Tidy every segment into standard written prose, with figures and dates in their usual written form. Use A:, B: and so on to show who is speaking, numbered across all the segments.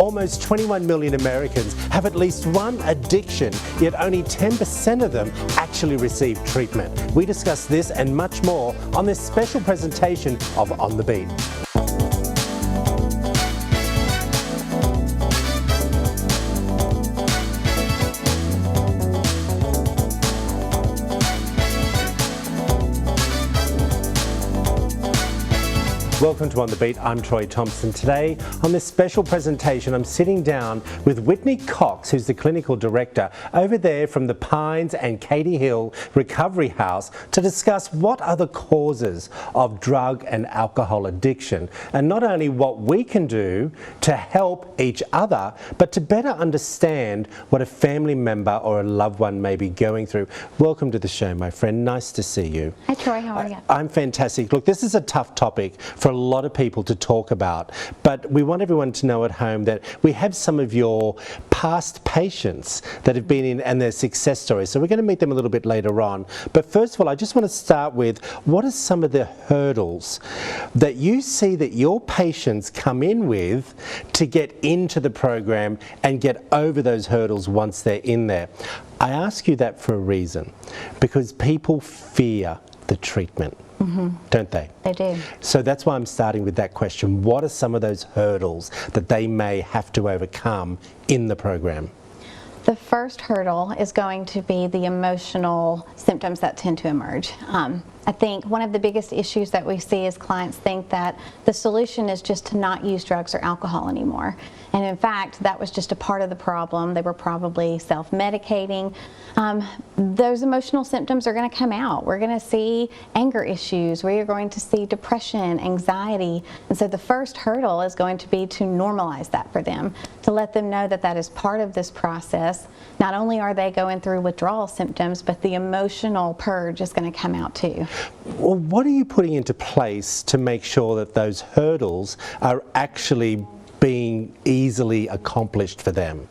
A: Almost 21 million Americans have at least one addiction, yet only 10% of them actually receive treatment. We discuss this and much more on this special presentation of On the Beat. Welcome to On the Beat, I'm Troy Thompson. Today, on this special presentation, I'm sitting down with Whitney Cox, who's the clinical director over there from the Pines and Katie Hill Recovery House, to discuss what are the causes of drug and alcohol addiction, and not only what we can do to help each other, but to better understand what a family member or a loved one may be going through. Welcome to the show, my friend. Nice to see you.
B: Hi, Troy. How are you?
A: I'm fantastic. Look, this is a tough topic for a lot of people to talk about, but we want everyone to know at home that we have some of your past patients that have been in and their success stories. So we're going to meet them a little bit later on. But first of all, I just want to start with, what are some of the hurdles that you see that your patients come in with to get into the program and get over those hurdles once they're in there? I ask you that for a reason, because people fear the treatment. Don't they?
B: They do.
A: So that's why I'm starting with that question. What are some of those hurdles that they may have to overcome in the program?
B: The first hurdle is going to be the emotional symptoms that tend to emerge. I think one of the biggest issues that we see is clients think that the solution is just to not use drugs or alcohol anymore. And in fact, that was just a part of the problem. They were probably self-medicating. Those emotional symptoms are going to come out. We're going to see anger issues. We are going to see depression, anxiety. And so the first hurdle is going to be to normalize that for them, to let them know that that is part of this process. Not only are they going through withdrawal symptoms, but the emotional purge is going to come out too.
A: Well, what are you putting into place to make sure that those hurdles are actually being easily accomplished for them?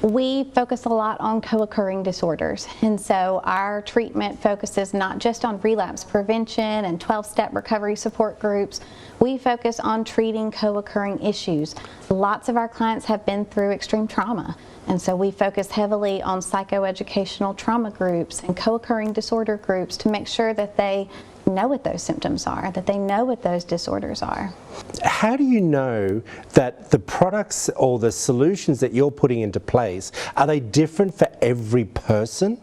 B: We focus a lot on co-occurring disorders, and so our treatment focuses not just on relapse prevention and 12-step recovery support groups. We focus on treating co-occurring issues. Lots of our clients have been through extreme trauma, and so we focus heavily on psychoeducational trauma groups and co-occurring disorder groups to make sure that they know what those symptoms are, that they know what those disorders are.
A: How do you know that the products or the solutions that you're putting into place, are they different for every person,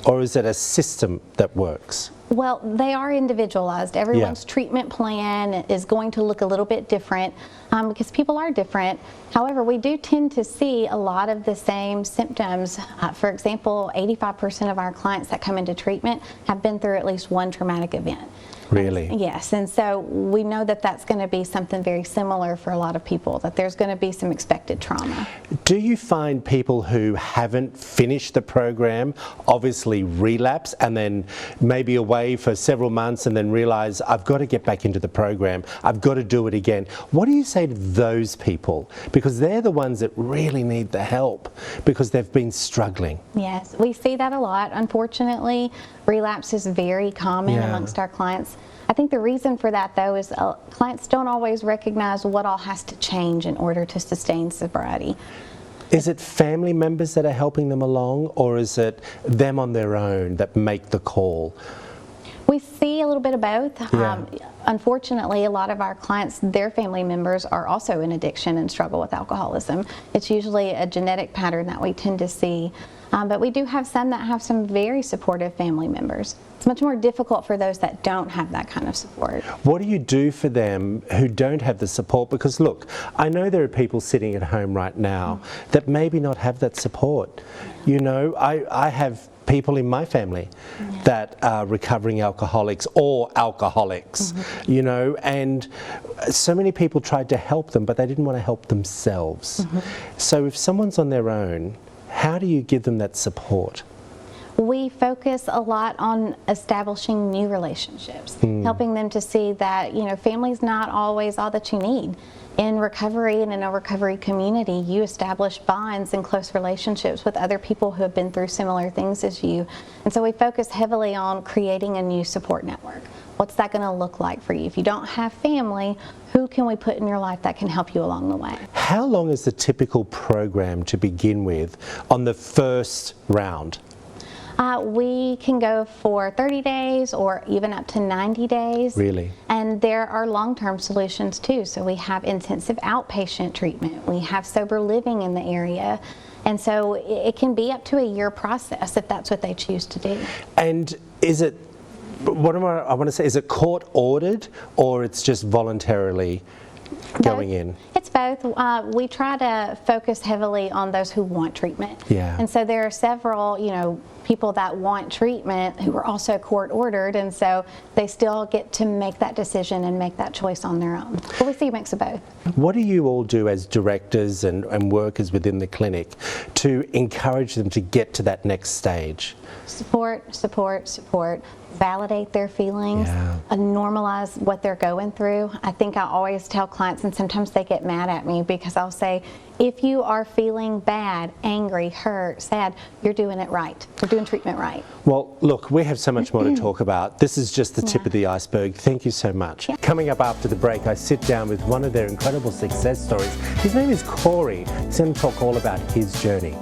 A: or is it a system that works?
B: Well, they are individualized. Everyone's treatment plan is going to look a little bit different because people are different. However, we do tend to see a lot of the same symptoms. For example, 85% of our clients that come into treatment have been through at least one traumatic event.
A: Really?
B: Yes, and so we know that that's going to be something very similar for a lot of people, that there's going to be some expected trauma.
A: Do you find people who haven't finished the program obviously relapse and then maybe away for several months and then realize, I've got to get back into the program, I've got to do it again? What do you say to those people? Because they're the ones that really need the help because they've been struggling.
B: Yes, we see that a lot. Unfortunately, relapse is very common amongst our clients. I think the reason for that, though, is clients don't always recognize what all has to change in order to sustain sobriety.
A: Is it family members that are helping them along, or is it them on their own that make the call?
B: We see a little bit of both. Unfortunately, a lot of our clients, their family members are also in addiction and struggle with alcoholism. It's usually a genetic pattern that we tend to see. But we do have some that have some very supportive family members. It's much more difficult for those that don't have that kind of support. What
A: do you do for them who don't have the support? Because look, I know there are people sitting at home right now that maybe not have that support. You know, I have people in my family that are recovering alcoholics or alcoholics, you know, and so many people tried to help them, but they didn't want to help themselves. So if someone's on their own, how do you give them that support?
B: We focus a lot on establishing new relationships, helping them to see that, you know, family's not always all that you need. in recovery and in a recovery community, you establish bonds and close relationships with other people who have been through similar things as you. And so we focus heavily on creating a new support network. What's that going to look like for you? If you don't have family, who can we put in your life that can help you along the way?
A: How long is the typical program to begin with on the first round?
B: We can go for 30 days or even up to 90 days.
A: Really?
B: And there are long-term solutions too. So we have intensive outpatient treatment. We have sober living in the area. And so it can be up to a year process if that's what they choose to do.
A: And is it, I want to say, is it court ordered or it's just voluntarily going in?
B: It's both. We try to focus heavily on those who want treatment.
A: Yeah.
B: And so there are several, people that want treatment who are also court ordered, and so they still get to make that decision and make that choice on their own. But we see a mix of both.
A: What do you all do as directors and workers within the clinic to encourage them to get to that next stage?
B: Support, support, support. Validate their feelings,
A: Yeah.
B: Normalize what they're going through. I think I always tell clients, and sometimes they get mad at me because I'll say, if you are feeling bad, angry, hurt, sad, you're doing it right. You're doing treatment right.
A: Well, look, we have so much more to talk about. This is just the tip of the iceberg. Thank you so much.
B: Yeah.
A: Coming up after the break, I sit down with one of their incredible success stories. His name is Corey. He's going to talk all about his journey.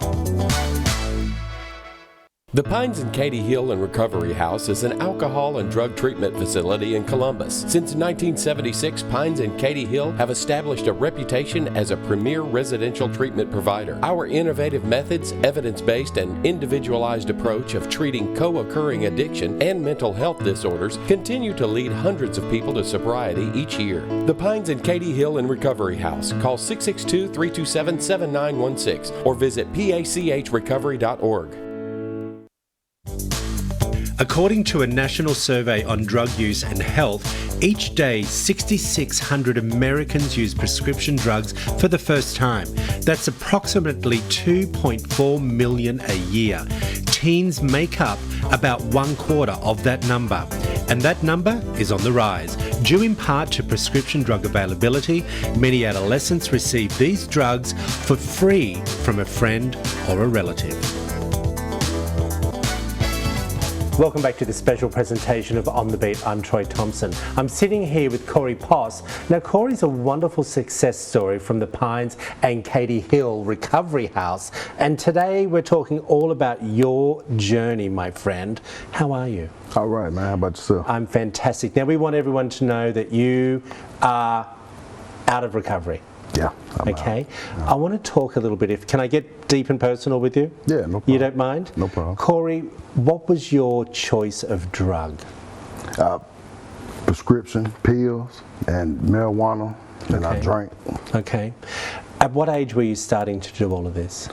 C: The Pines and Katie Hill and Recovery House is an alcohol and drug treatment facility in Columbus. Since 1976, Pines and Katie Hill have established a reputation as a premier residential treatment provider. Our innovative methods, evidence-based and individualized approach of treating co-occurring addiction and mental health disorders continue to lead hundreds of people to sobriety each year. The Pines and Katie Hill and Recovery House. Call 662-327-7916 or visit pachrecovery.org.
A: According to a national survey on drug use and health, each day 6,600 Americans use prescription drugs for the first time. That's approximately 2.4 million a year. Teens make up about 1/4 of that number. And that number is on the rise. Due in part to prescription drug availability, many adolescents receive these drugs for free from a friend or a relative. Welcome back to this special presentation of On The Beat. I'm Troy Thompson. I'm sitting here with Corey Poss. Now, Corey's a wonderful success story from the Pines and Katie Hill Recovery House. And today we're talking all about your journey, my friend. How are you?
D: All right, man. How about yourself?
A: I'm fantastic. Now, we want everyone to know that you are out of recovery.
D: Yeah. I'm
A: Okay.
D: out.
A: I want to talk a little bit. Can I get deep and personal with you?
D: Yeah, no problem.
A: You don't mind?
D: No problem.
A: Corey, what was your choice of drug?
D: Prescription pills and marijuana, and I
A: Okay.
D: drank.
A: Okay. At what age were you starting to do all of this?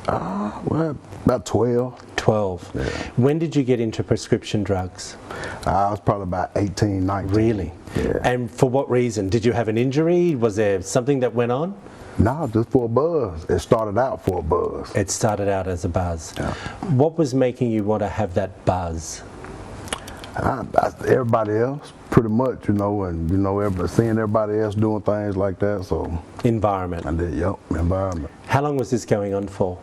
D: Well, about 12.
A: 12.
D: Yeah.
A: When did you get into prescription drugs?
D: I was probably about 18, 19.
A: Really?
D: Yeah.
A: And for what reason? Did you have an injury? Was there something that went on?
D: No, just for a buzz. It started out for a buzz.
A: It started out as a buzz.
D: Yeah.
A: What was making you want to have that buzz?
D: Everybody else, pretty much, and seeing everybody else doing things like that. So
A: Environment.
D: I did, environment.
A: How long was this going on for?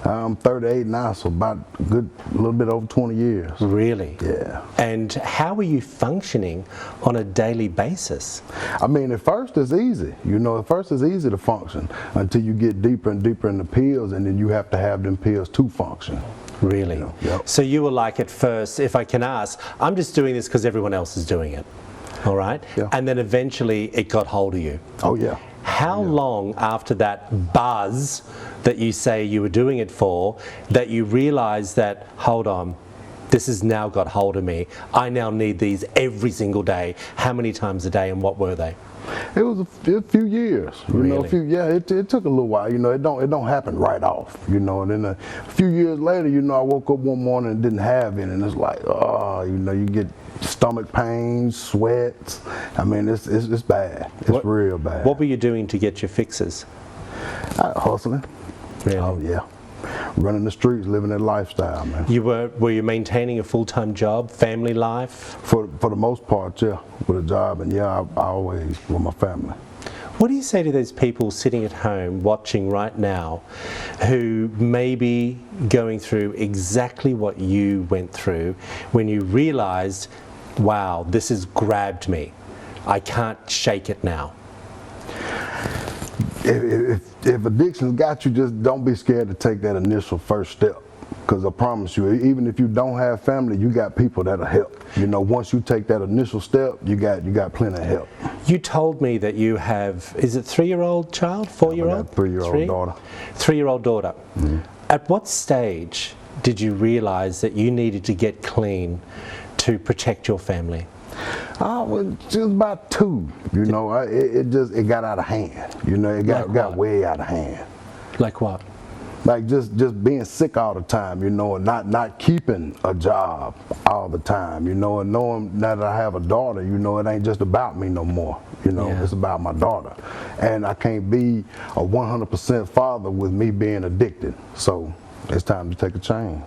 D: I'm 38 now, so about a little bit over 20 years.
A: Really?
D: Yeah.
A: And how were you functioning on a daily basis?
D: I mean, at first it's easy. At first it's easy to function until you get deeper and deeper in the pills, and then you have to have them pills to function.
A: Really?
D: Yep.
A: So you were like at first, if I can ask, I'm just doing this because everyone else is doing it. All right?
D: Yeah.
A: And then eventually it got hold of you.
D: Oh, yeah.
A: How long after that buzz that you say you were doing it for, that you realized that, hold on, this has now got hold of me. I now need these every single day. How many times a day, and what were they?
D: It was a few years.
A: Really?
D: It took a little while. It don't happen right off. And then a few years later, I woke up one morning and didn't have any, and it's like, you get stomach pains, sweats. I mean, it's bad. It's real bad.
A: What were you doing to get your fixes?
D: Hustling.
A: Really?
D: Oh yeah, running the streets, living that lifestyle, man.
A: Were you maintaining a full-time job, family life?
D: For the most part, yeah, with a job, and yeah, I always with my family.
A: What do you say to those people sitting at home watching right now who may be going through exactly what you went through when you realized, wow, this has grabbed me. I can't shake it now?
D: If addiction's got you, just don't be scared to take that initial first step. Because I promise you, even if you don't have family, you got people that'll help. You know, once you take that initial step, you got plenty of help.
A: You told me that you have, is it 3-year-old child, 4-year-old?
D: I got a 3-year-old daughter.
A: 3-year-old daughter. Mm-hmm. At what stage did you realize that you needed to get clean to protect your family?
D: Well, just about 2. You know, it got out of hand. You know, it got way out of hand.
A: Like what?
D: Like just being sick all the time, you know, and not keeping a job all the time, you know, and knowing that I have a daughter, you know, it ain't just about me no more, you know, It's about my daughter. And I can't be a 100% father with me being addicted. So it's time to take a change.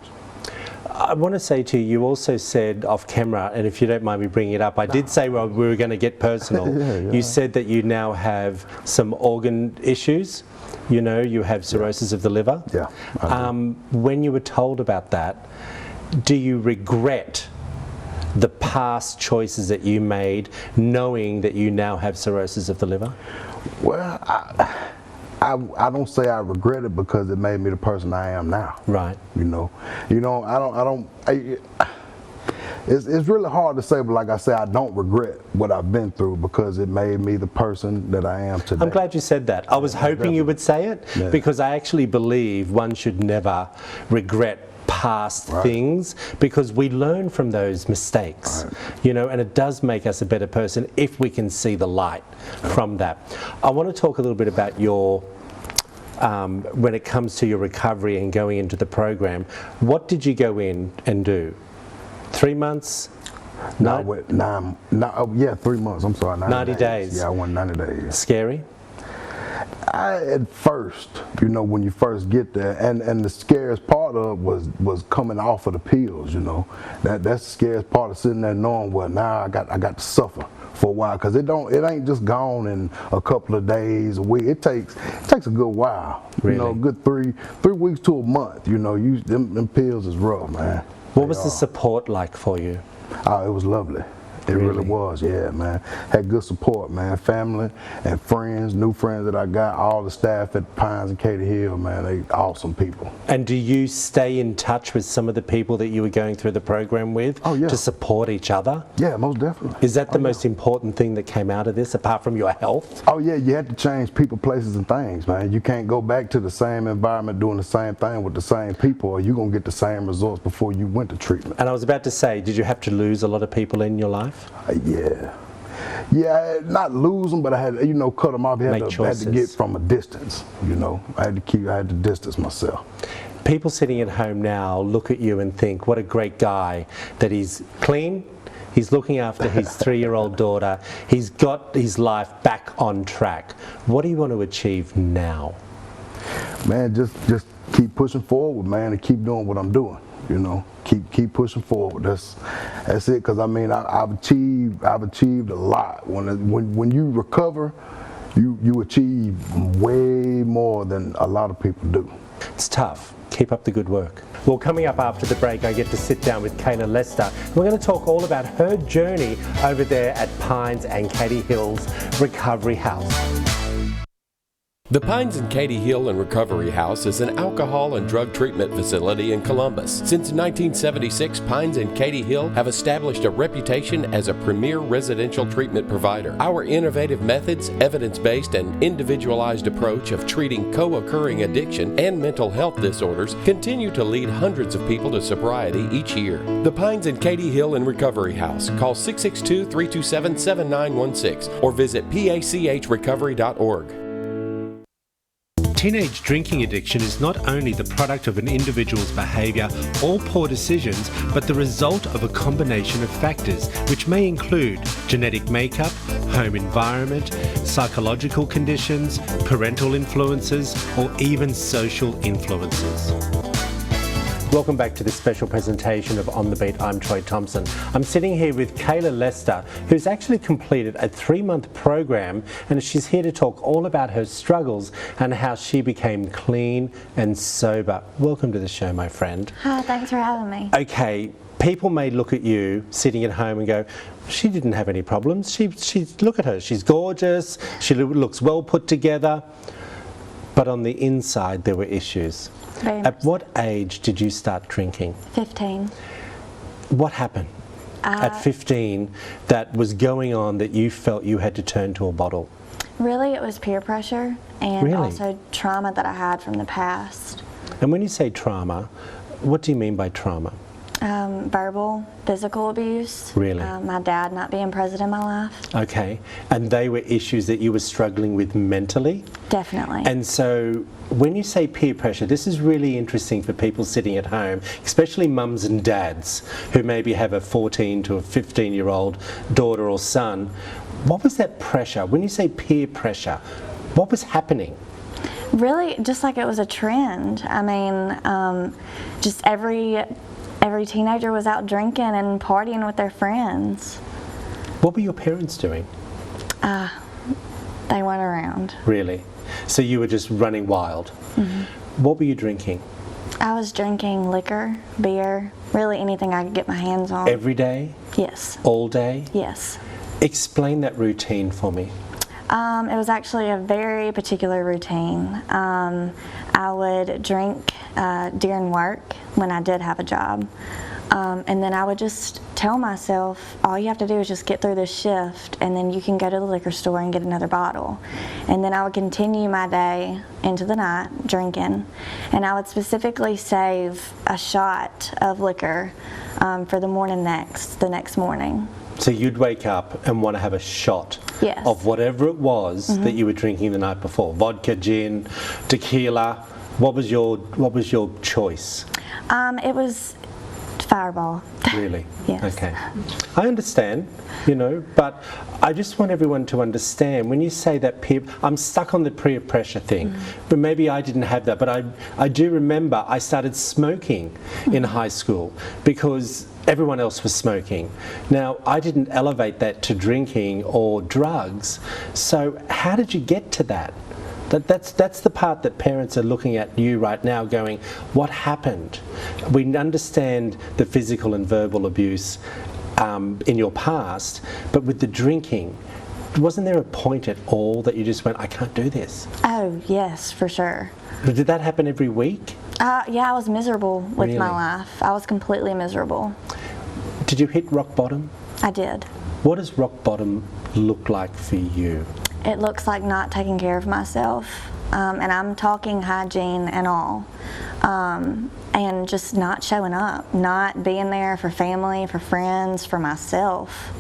A: I want to say to you, you also said off camera, and if you don't mind me bringing it up, I did say, well, we were going to get personal.
D: Yeah.
A: You said that you now have some organ issues. You know, you have cirrhosis of the liver.
D: Yeah.
A: When you were told about that, do you regret the past choices that you made, knowing that you now have cirrhosis of the liver? Well,
D: I don't say I regret it because it made me the person I am now.
A: Right.
D: You know, it's really hard to say, but like I say, I don't regret what I've been through because it made me the person that I am today.
A: I'm glad you said that. I was hoping you would say it because I actually believe one should never regret past things because we learn from those mistakes, you know, and it does make us a better person if we can see the light from that. I want to talk a little bit about your when it comes to your recovery and going into the program. What did you go in and do? 3 months?
D: 3 months. I'm sorry,
A: 90 days.
D: Yeah, I went 90 days.
A: Scary?
D: At first, you know, when you first get there, and the scariest part of it was coming off of the pills, you know. That's the scariest part of sitting there knowing, well, now I got to suffer for a while, because it ain't just gone in a couple of days, a week. It takes a good while.
A: Really?
D: You know, a good three weeks to a month. You know, them pills is rough, man.
A: What was the support like for you?
D: Oh, it was lovely. It really was, yeah, man. Had good support, man. Family and friends, new friends that I got, all the staff at Pines and Katy Hill, man, they awesome people.
A: And do you stay in touch with some of the people that you were going through the program with to support each other?
D: Yeah, most definitely.
A: Is that the most important thing that came out of this, apart from your health?
D: Oh, yeah, you had to change people, places, and things, man. You can't go back to the same environment doing the same thing with the same people, or you're going to get the same results before you went to treatment.
A: And I was about to say, did you have to lose a lot of people in your life?
D: Yeah, not lose them, but I had, you know, cut them off. I had to get from a distance, you know. I had to distance myself.
A: People sitting at home now look at you and think, what a great guy, that he's clean, he's looking after his 3-year-old daughter, he's got his life back on track. What do you want to achieve now?
D: Man, just keep pushing forward, man, and keep doing what I'm doing. You know, keep pushing forward. That's it. Because I mean, I've achieved a lot. When you recover, you achieve way more than a lot of people do.
A: It's tough. Keep up the good work. Well, coming up after the break, I get to sit down with Kayla Lester. We're going to talk all about her journey over there at Pines and Katy Hill's Recovery House.
C: The Pines and Katy Hill and Recovery House is an alcohol and drug treatment facility in Columbus. Since 1976, Pines and Katy Hill have established a reputation as a premier residential treatment provider. Our innovative methods, evidence-based and individualized approach of treating co-occurring addiction and mental health disorders continue to lead hundreds of people to sobriety each year. The Pines and Katy Hill and Recovery House. Call 662-327-7916 or visit pachrecovery.org.
A: Teenage drinking addiction is not only the product of an individual's behaviour or poor decisions, but the result of a combination of factors, which may include genetic makeup, home environment, psychological conditions, parental influences, or even social influences. Welcome back to this special presentation of On the Beat. I'm Troy Thompson. I'm sitting here with Kayla Lester, who's actually completed a 3-month program, and she's here to talk all about her struggles and how she became clean and sober. Welcome to the show, my friend.
E: Hi, thanks for having me.
A: Okay, people may look at you sitting at home and go, she didn't have any problems. She look at her, she's gorgeous, she looks well put together. But on the inside, there were issues.
E: Very
A: At
E: much.
A: what age did you start drinking?
E: 15.
A: What happened at 15 that was going on that you felt you had to turn to a bottle?
E: Really, it was peer pressure and
A: Really?
E: also trauma that I had from the past.
A: And when you say trauma, what do you mean by trauma?
E: Verbal, physical abuse.
A: Really?
E: My dad not being present in my life.
A: Okay. And they were issues that you were struggling with mentally?
E: Definitely.
A: And so when you say peer pressure, this is really interesting for people sitting at home, especially mums and dads who maybe have a 14 to a 15-year-old daughter or son. What was that pressure? When you say peer pressure, what was happening?
E: Really, just like it was a trend. I mean, just every teenager was out drinking and partying with their friends.
A: What were your parents doing?
E: They weren't around.
A: Really? So you were just running wild. What were you drinking?
E: I was drinking liquor, beer, really anything I could get my hands on.
A: Every day?
E: Yes.
A: All day?
E: Yes.
A: Explain that routine for me.
E: It was actually a very particular routine. I would drink during work when I did have a job. And then I would just tell myself, all you have to do is just get through this shift and then you can go to the liquor store and get another bottle. And then I would continue my day into the night drinking. And I would specifically save a shot of liquor for the next morning.
A: So you'd wake up and want to have a shot
E: Yes.
A: of whatever it was that you were drinking the night before. Vodka, gin, tequila. What was your choice?
E: It was Fireball.
A: Really?
E: Yes.
A: Okay. I understand, but I just want everyone to understand when you say that I'm stuck on the peer pressure thing, but maybe I didn't have that, but I do remember I started smoking in high school because everyone else was smoking. Now, I didn't elevate that to drinking or drugs, so how did you get to that? That's the part that parents are looking at you right now going, what happened? We understand the physical and verbal abuse in your past, but with the drinking, wasn't there a point at all that you just went, I can't do this?
E: Oh, yes, for sure.
A: But did that happen every week?
E: Yeah, I was miserable with
A: Really?
E: my life. I was completely miserable.
A: Did you hit rock bottom?
E: I did.
A: What does rock bottom look like for you?
E: It looks like not taking care of myself, and I'm talking hygiene and all, and just not showing up, not being there for family, for friends, for myself.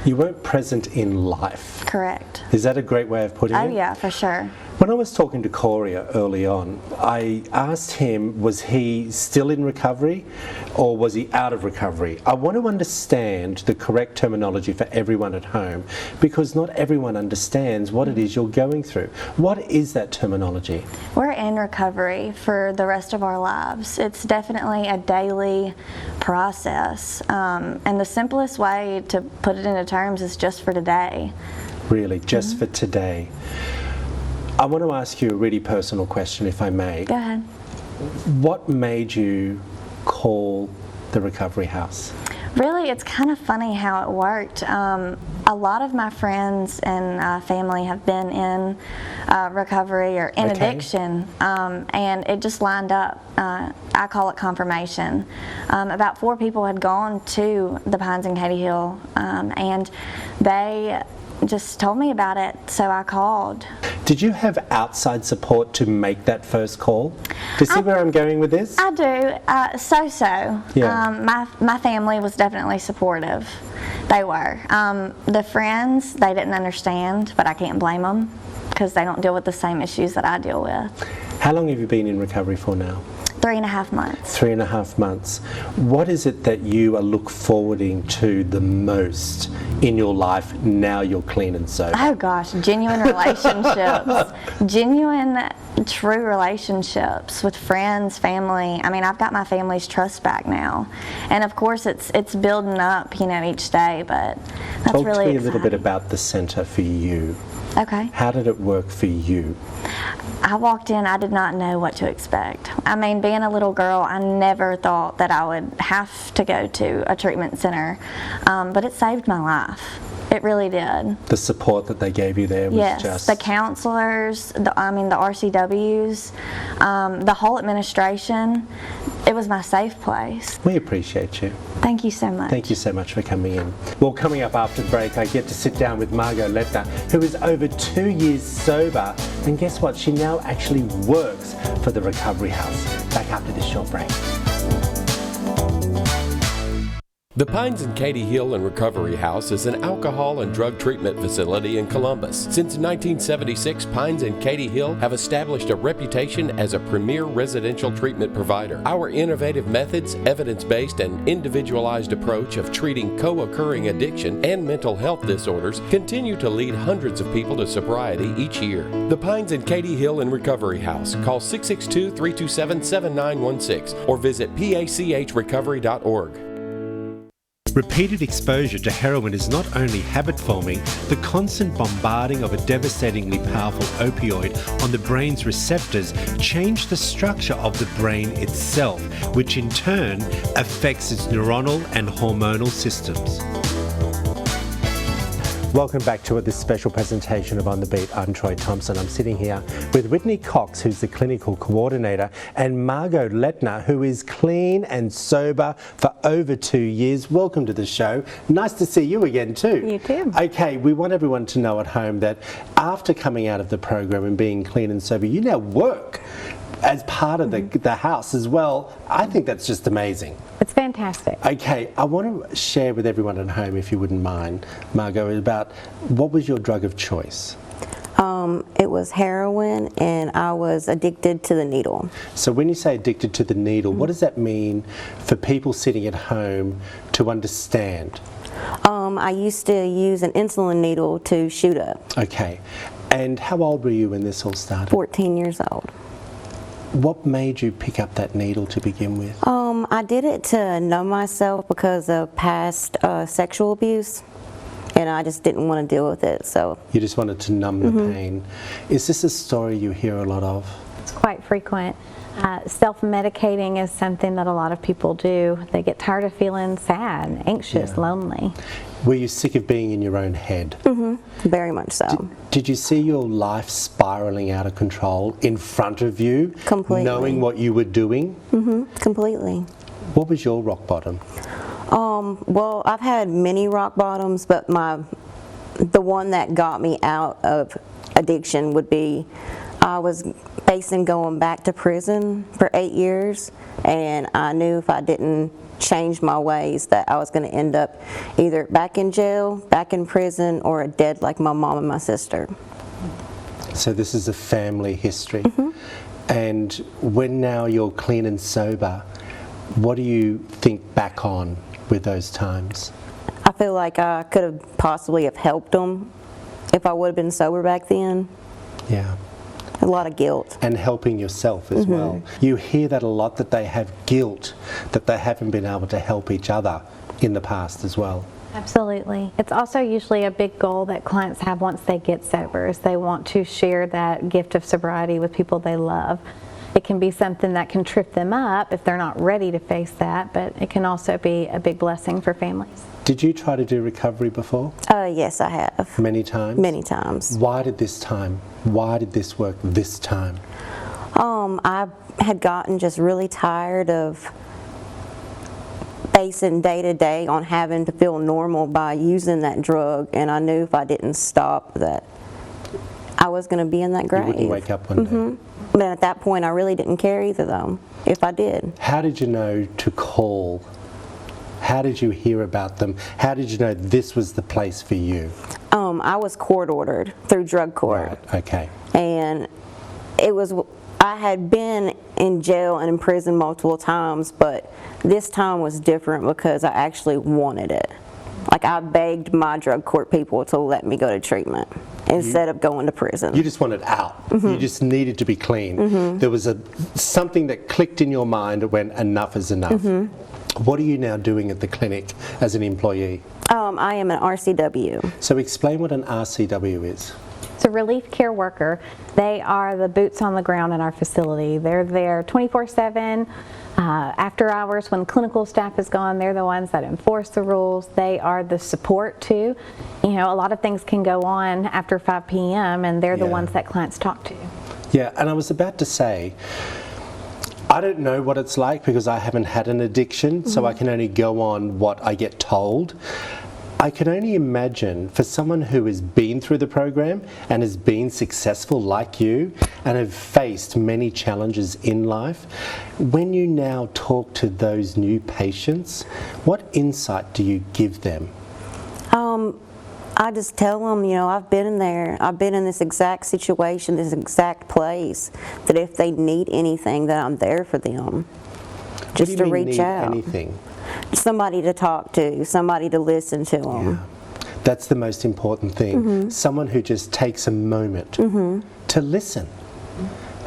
A: You weren't present in life.
E: Correct.
A: Is that a great way of putting it?
E: Oh yeah, for sure.
A: When I was talking to Corey early on, I asked him, was he still in recovery or was he out of recovery? I want to understand the correct terminology for everyone at home because not everyone understands what it is you're going through. What is that terminology?
E: We're in recovery for the rest of our lives. It's definitely a daily process, and the simplest way to put it into terms is just for today.
A: Really, just for today. I want to ask you a really personal question, if I may.
E: Go ahead.
A: What made you call the recovery house?
E: Really, it's kind of funny how it worked. A lot of my friends and family have been in recovery or in
A: Okay.
E: addiction, and it just lined up. I call it confirmation. About 4 people had gone to the Pines in Katy Hill, and they just told me about it, so I called.
A: Did you have outside support to make that first call? Do you see where I'm going with this?
E: I do, so.
A: Yeah.
E: My family was definitely supportive. They were. The friends, they didn't understand, but I can't blame them because they don't deal with the same issues that I deal with.
A: How long have you been in recovery for now?
E: 3.5 months.
A: 3.5 months. What is it that you are look forwarding to the most in your life now you're clean and sober?
E: Oh gosh, genuine relationships. Genuine, true relationships with friends, family. I mean, I've got my family's trust back now. And of course it's building up, each day, but that's
A: Talk
E: really
A: to me a little bit
E: exciting.
A: about the centre for you.
E: Okay.
A: How did it work for you?
E: I walked in, I did not know what to expect. I mean, being a little girl, I never thought that I would have to go to a treatment center, but it saved my life. It really did.
A: The support that they gave you there was
E: Yes,
A: just...
E: the counselors, the RCWs, the whole administration. It was my safe place.
A: We appreciate you.
E: Thank you so much.
A: Thank you so much for coming in. Well, coming up after the break, I get to sit down with Margot Lettner, who is over 2 years sober. And guess what? She now actually works for the Recovery House. Back after this short break.
C: The Pines and Katy Hill and Recovery House is an alcohol and drug treatment facility in Columbus. Since 1976, Pines and Katy Hill have established a reputation as a premier residential treatment provider. Our innovative methods, evidence-based and individualized approach of treating co-occurring addiction and mental health disorders continue to lead hundreds of people to sobriety each year. The Pines and Katy Hill and Recovery House. Call 662-327-7916 or visit pachrecovery.org.
A: Repeated exposure to heroin is not only habit forming, the constant bombarding of a devastatingly powerful opioid on the brain's receptors change the structure of the brain itself, which in turn affects its neuronal and hormonal systems. Welcome back to this special presentation of On the Beat. I'm Troy Thompson. I'm sitting here with Whitney Cox, who's the clinical coordinator, and Margot Lettner, who is clean and sober for over 2 years. Welcome to the show. Nice to see you again too.
B: You too.
A: Okay, we want everyone to know at home that after coming out of the program and being clean and sober, you now work as part of the house as well. I think that's just amazing.
B: It's fantastic.
A: Okay, I want to share with everyone at home, if you wouldn't mind, Margot, about what was your drug of choice?
F: It was heroin, and I was addicted to the needle.
A: So when you say addicted to the needle, what does that mean for people sitting at home to understand?
F: I used to use an insulin needle to shoot up.
A: Okay, and how old were you when this all started?
F: 14 years old.
A: What made you pick up that needle to begin with?
F: I did it to numb myself because of past sexual abuse, and I just didn't want to deal with it. So
A: You just wanted to numb the pain. Is this a story you hear a lot of?
B: It's quite frequent. Self-medicating is something that a lot of people do. They get tired of feeling sad, anxious,
A: Yeah.
B: lonely.
A: Were you sick of being in your own head?
F: very much so.
A: Did you see your life spiraling out of control in front of you?
F: Completely.
A: Knowing what you were doing?
F: Completely.
A: What was your rock bottom?
F: Well, I've had many rock bottoms, but the one that got me out of addiction would be I was facing going back to prison for 8 years, and I knew if I didn't change my ways that I was going to end up either back in jail, back in prison, or dead like my mom and my sister.
A: So this is a family history. And when now you're clean and sober, what do you think back on with those times?
F: I feel like I could have possibly have helped them if I would have been sober back then.
A: Yeah.
F: A lot of guilt.
A: And helping yourself as well. You hear that a lot, that they have guilt, that they haven't been able to help each other in the past as well.
B: Absolutely. It's also usually a big goal that clients have once they get sober, is they want to share that gift of sobriety with people they love. It can be something that can trip them up if they're not ready to face that, but it can also be a big blessing for families.
A: Did you try to do recovery before?
F: Yes, I have.
A: Many times?
F: Many times.
A: Why did this work this time?
F: I had gotten just really tired of facing day to day on having to feel normal by using that drug, and I knew if I didn't stop that I was going to be in that grave.
A: You wouldn't wake up one day.
F: But at that point I really didn't care either though, if I did.
A: How did you know to call? How did you hear about them? How did you know this was the place for you?
F: I was court ordered through drug court.
A: Right, okay.
F: And I had been in jail and in prison multiple times, but this time was different because I actually wanted it. Like, I begged my drug court people to let me go to treatment instead of going to prison.
A: You just wanted out. You just needed to be clean. There was something that clicked in your mind when enough is enough. What are you now doing at the clinic as an employee?
F: I am an RCW.
A: So explain what an RCW is.
B: It's a relief care worker. They are the boots on the ground in our facility. They're there 24/7. After hours, when clinical staff is gone, they're the ones that enforce the rules. They are the support too. You know, a lot of things can go on after 5 p.m. and they're the ones that clients talk to.
A: Yeah, and I was about to say, I don't know what it's like because I haven't had an addiction, so I can only go on what I get told. I can only imagine for someone who has been through the program and has been successful like you and have faced many challenges in life, when you now talk to those new patients, what insight do you give them?
F: I just tell them, you know, I've been in there. I've been in this exact situation, this exact place, that if they need anything, that I'm there for them.
A: What
F: Just
A: do
F: to
A: you mean
F: reach
A: need
F: out.
A: anything?
F: Somebody to talk to, somebody to listen to them.
A: That's the most important thing. Someone who just takes a moment to listen.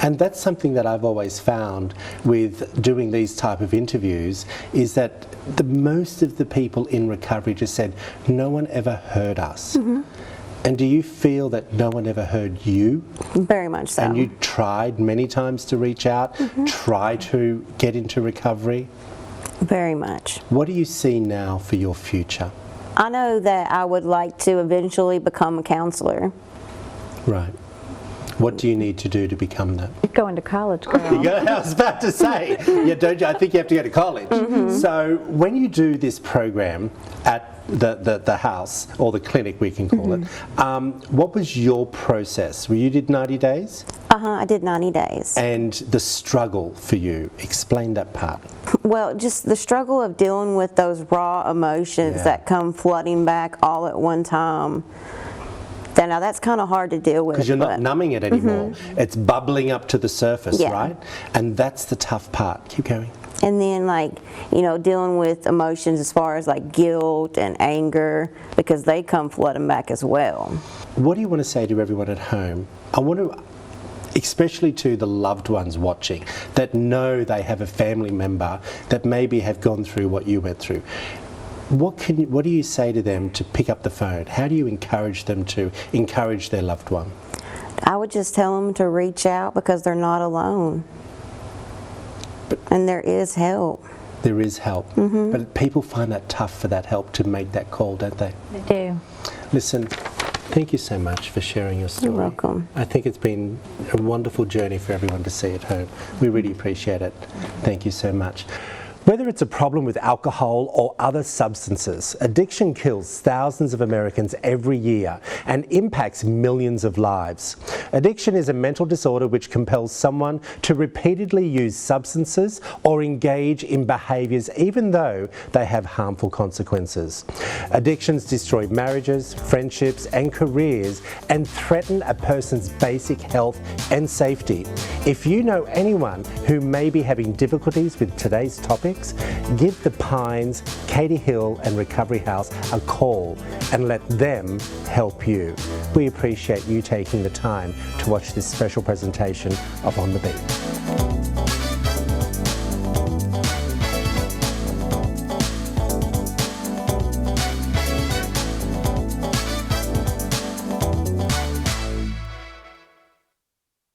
A: And that's something that I've always found with doing these type of interviews, is that most of the people in recovery just said, no one ever heard us. And do you feel that no one ever heard you?
F: Very much so.
A: And you tried many times to reach out, try to get into recovery?
F: Very much.
A: What do you see now for your future?
F: I know that I would like to eventually become a counselor.
A: Right. What do you need to do to become that?
B: You're going to college, girl.
A: Yeah, I was about to say, don't you? I think you have to go to college. So when you do this program at the house, or the clinic we can call it, what was your process? You did 90 days?
F: I did 90 days.
A: And the struggle for you, explain that part.
F: Well, just the struggle of dealing with those raw emotions that come flooding back all at one time. Now that's kind of hard to deal with.
A: Because you're not numbing it anymore. It's bubbling up to the surface, right? And that's the tough part. Keep going.
F: And then, like, you know, dealing with emotions as far as like guilt and anger, because they come flooding back as well.
A: What do you want to say to everyone at home? I want to, especially to the loved ones watching, that know they have a family member that maybe have gone through what you went through. What do you say to them to pick up the phone? How do you encourage them to encourage their loved one?
F: I would just tell them to reach out because they're not alone. And there is help.
A: There is help. But people find that tough for that help to make that call, don't they?
B: They do.
A: Listen, thank you so much for sharing your story.
F: You're welcome.
A: I think it's been a wonderful journey for everyone to see at home. We really appreciate it. Thank you so much. Whether it's a problem with alcohol or other substances, addiction kills thousands of Americans every year and impacts millions of lives. Addiction is a mental disorder which compels someone to repeatedly use substances or engage in behaviours even though they have harmful consequences. Addictions destroy marriages, friendships and careers and threaten a person's basic health and safety. If you know anyone who may be having difficulties with today's topic, give the Pines, Katie Hill and Recovery House a call and let them help you. We appreciate you taking the time to watch this special presentation of On the Beat.